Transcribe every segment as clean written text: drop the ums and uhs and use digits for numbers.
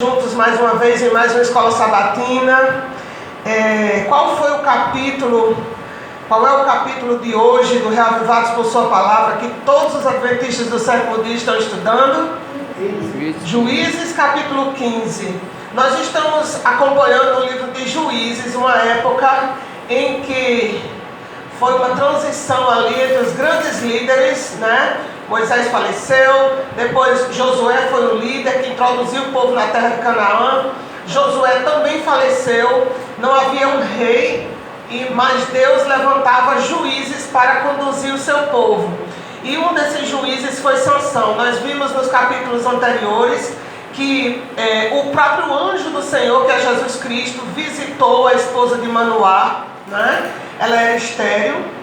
Juntos mais uma vez em mais uma escola sabatina. Qual é o capítulo de hoje do Reavivados por Sua Palavra, que todos os adventistas do século dia estão estudando? Juízes, capítulo 15. Nós estamos acompanhando o livro de Juízes, uma época em que foi uma transição ali entre os grandes líderes, né? Moisés faleceu, depois Josué foi o líder que introduziu o povo na terra de Canaã. Josué também faleceu, não havia um rei, mas Deus levantava juízes para conduzir o seu povo. E um desses juízes foi Sansão. Nós vimos nos capítulos anteriores que o próprio anjo do Senhor, que é Jesus Cristo, visitou a esposa de Manoá, né? Ela era estéril.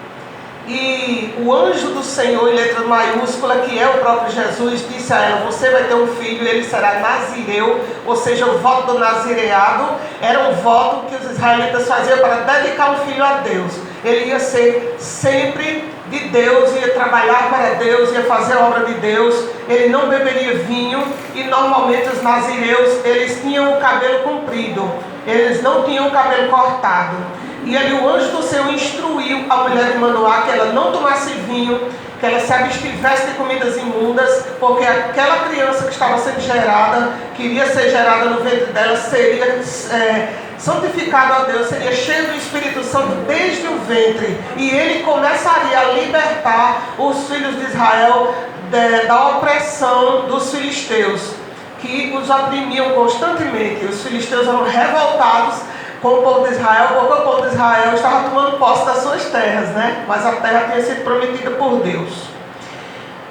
E o anjo do Senhor, em letra maiúscula, que é o próprio Jesus, disse a ela: você vai ter um filho e ele será nazireu. Ou seja, o voto do nazireado era um voto que os israelitas faziam para dedicar um filho a Deus. Ele ia ser sempre de Deus, ia trabalhar para Deus, ia fazer a obra de Deus. Ele não beberia vinho. E normalmente os nazireus, eles tinham o cabelo comprido, eles não tinham o cabelo cortado. E ali o anjo do Senhor instruiu a mulher de Manoá que ela não tomasse vinho, que ela se abstivesse de comidas imundas, porque aquela criança que estava sendo gerada, que iria ser gerada no ventre dela, seria santificado a Deus, seria cheio do Espírito Santo desde o ventre. E ele começaria a libertar os filhos de Israel da opressão dos filisteus, que os oprimiam constantemente. Os filisteus eram revoltados com o povo de Israel, porque o povo de Israel estava tomando posse das suas terras, né? Mas a terra tinha sido prometida por Deus.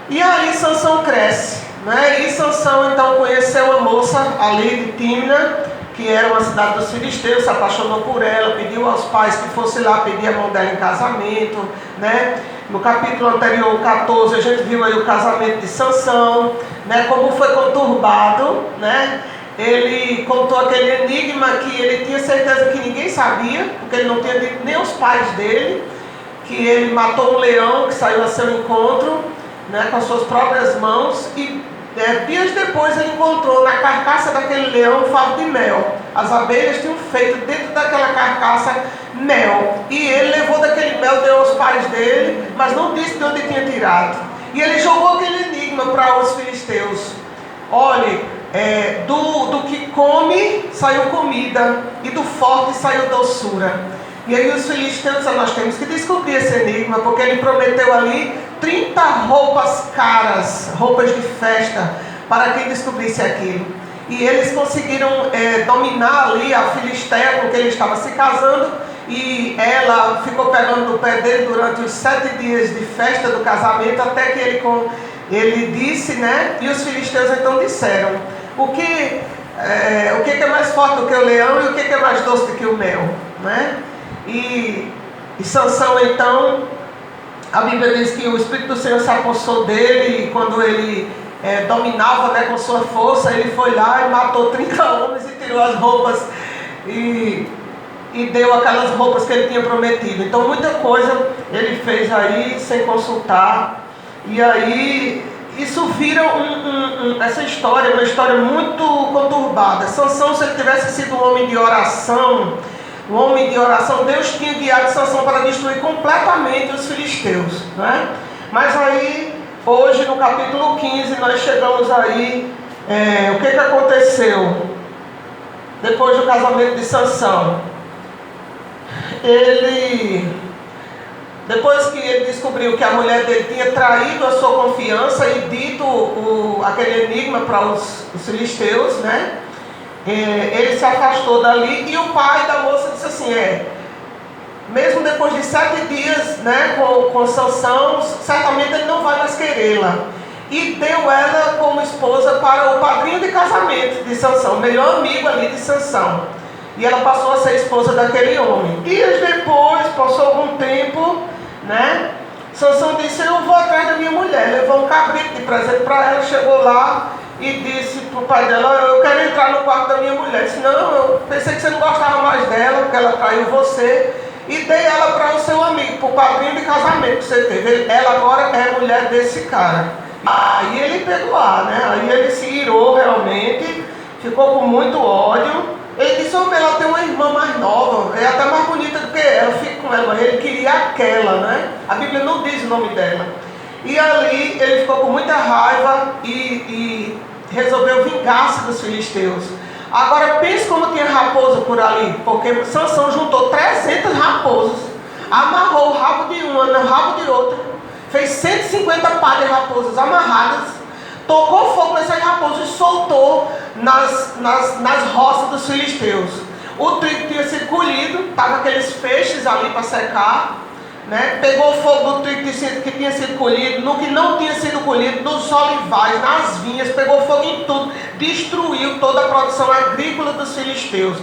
E aí Sansão cresce, né? E Sansão então conheceu uma moça ali de Tímina, que era uma cidade dos filisteus, se apaixonou por ela, pediu aos pais que fosse lá pedir a mão dela em casamento, né? No capítulo anterior, 14, a gente viu aí o casamento de Sansão, né? Como foi conturbado, né? Ele contou aquele enigma que ele tinha certeza que ninguém sabia, porque ele não tinha dito nem aos pais dele, que ele matou um leão que saiu a seu encontro, né, com as suas próprias mãos, e dias depois ele encontrou na carcaça daquele leão um favo de mel. As abelhas tinham feito dentro daquela carcaça mel, e ele levou daquele mel, deu aos pais dele, mas não disse de onde tinha tirado. E ele jogou aquele enigma para os filisteus: olhe, do que come saiu comida, e do forte saiu doçura. E aí os filisteus, nós temos que descobrir esse enigma, porque ele prometeu ali 30 roupas caras, roupas de festa, para quem descobrisse aquilo. E eles conseguiram dominar ali a Filisteia, com quem ele estava se casando, e ela ficou pegando no pé dele durante os 7 dias de festa do casamento, até que ele disse, né? E os filisteus então disseram: o que é mais forte do que o leão, e o que é mais doce do que o mel, né? E Sansão então, a Bíblia diz que o Espírito do Senhor se apossou dele, e quando ele dominava, né, com sua força, ele foi lá e matou 30 homens e tirou as roupas e deu aquelas roupas que ele tinha prometido. Então muita coisa ele fez aí sem consultar. E aí isso vira essa história, uma história muito conturbada. Sansão, se ele tivesse sido um homem de oração, Deus tinha guiado Sansão para destruir completamente os filisteus, né? Mas aí, hoje no capítulo 15, nós chegamos aí, o que aconteceu depois do casamento de Sansão? Depois que ele descobriu que a mulher dele tinha traído a sua confiança e dito aquele enigma para os filisteus, né? Ele se afastou dali, e o pai da moça disse assim: mesmo depois de 7 dias, né, com Sansão, certamente ele não vai mais querê-la. E deu ela como esposa para o padrinho de casamento de Sansão, o melhor amigo ali de Sansão. E ela passou a ser esposa daquele homem. Dias depois, passou algum tempo, né? Sansão disse: eu vou atrás da minha mulher. Levou um cabrito de presente para ela, chegou lá e disse para o pai dela: eu quero entrar no quarto da minha mulher. Disse: não, eu pensei que você não gostava mais dela, porque ela traiu você, e dei ela para o seu amigo, para o padrinho de casamento que você teve. Ela agora é mulher desse cara. Aí ele pegou né? Aí ele se irou realmente, ficou com muito ódio. Ele disse: oh, ela tem uma irmã mais nova, é até mais bonita do que ela, fica com ela. Mas ele queria aquela, né? A Bíblia não diz o nome dela. E ali ele ficou com muita raiva e resolveu vingar-se dos filisteus. Agora pense como tinha raposa por ali, porque Sansão juntou 300 raposas, amarrou o rabo de uma no rabo de outra, fez 150 pares de raposas amarradas, tocou fogo nessas raposas e soltou nas roças dos filisteus. O trigo tinha sido colhido, estavam aqueles feixes ali para secar, né? Pegou o fogo do trigo que tinha sido colhido, no que não tinha sido colhido, nos olivais, nas vinhas, pegou fogo em tudo, destruiu toda a produção agrícola dos filisteus.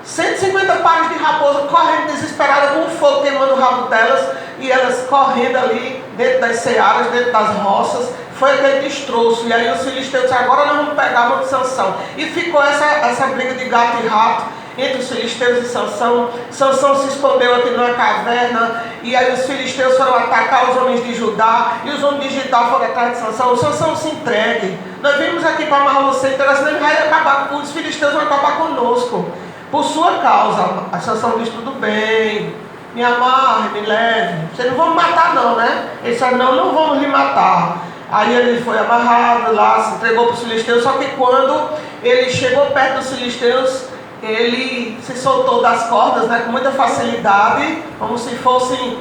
150 pares de raposa correndo desesperadas com o fogo queimando o rabo delas, e elas correndo ali dentro das searas, dentro das roças. Foi aquele destroço. E aí os filisteus disseram: agora nós vamos pegar a mão de Sansão. E ficou essa briga de gato e rato entre os filisteus e Sansão. Sansão se escondeu aqui numa caverna, e aí os filisteus foram atacar os homens de Judá, e os homens de Judá foram atrás de Sansão. Sansão se entregue, nós vimos aqui para amarrar você, então senão ele vai acabar com os filisteus, vão acabar conosco por sua causa. A Sansão diz: tudo bem, me amarre, me leve, vocês não vão me matar não, né? Ele disse: não vamos lhe matar. Aí ele foi amarrado lá, se entregou para os filisteus. Só que quando ele chegou perto dos filisteus, ele se soltou das cordas, né, com muita facilidade, como se fossem,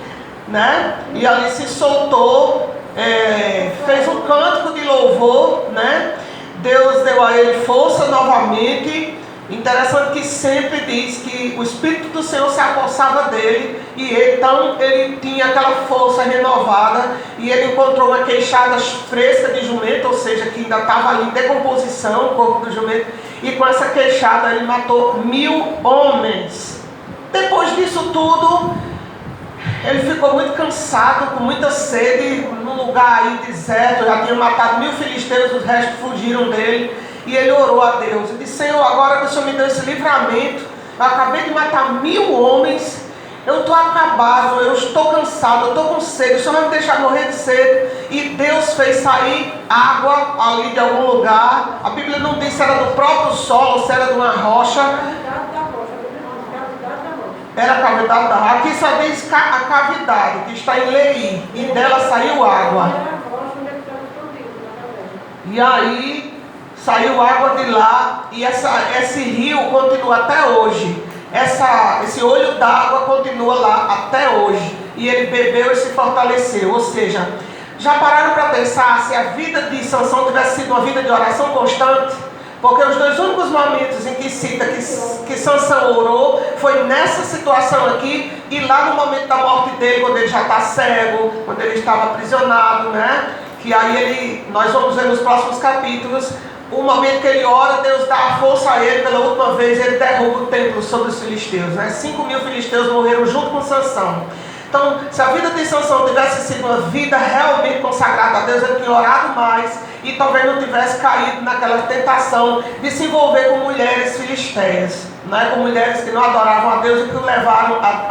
né? E ali se soltou, fez um cântico de louvor, né? Deus deu a ele força novamente. Interessante que sempre diz que o Espírito do Senhor se apossava dele, e então ele tinha aquela força renovada, e ele encontrou uma queixada fresca de jumento, ou seja, que ainda estava ali em decomposição, o corpo do jumento, e com essa queixada ele matou 1000 homens. Depois disso tudo, ele ficou muito cansado, com muita sede, num lugar aí deserto, já tinha matado 1000 filisteus, os restos fugiram dele. E ele orou a Deus e disse: Senhor, agora que o Senhor me deu esse livramento, eu acabei de matar 1000 homens, eu estou acabado, eu estou cansado, eu estou com sede, o Senhor vai me deixar morrer de sede. E Deus fez sair água ali de algum lugar. A Bíblia não diz se era do próprio solo, se era de uma rocha. Era a cavidade da rocha. Aqui só diz a cavidade, que está em Lei, e dela saiu água. E aí saiu água de lá, e esse rio continua até hoje. Esse olho d'água continua lá até hoje. E ele bebeu e se fortaleceu. Ou seja, já pararam para pensar se a vida de Sansão tivesse sido uma vida de oração constante? Porque os dois únicos momentos em que cita que Sansão orou foi nessa situação aqui, e lá no momento da morte dele, quando ele já está cego, quando ele estava aprisionado, né? Que aí nós vamos ver nos próximos capítulos, o momento que ele ora, Deus dá a força a ele, pela última vez ele derruba o templo sobre os filisteus, né? 5.000 filisteus morreram junto com Sansão. Então, se a vida de Sansão tivesse sido uma vida realmente consagrada a Deus, ele tinha orado mais, e talvez não tivesse caído naquela tentação de se envolver com mulheres filisteias, né? Com mulheres que não adoravam a Deus e que o levaram a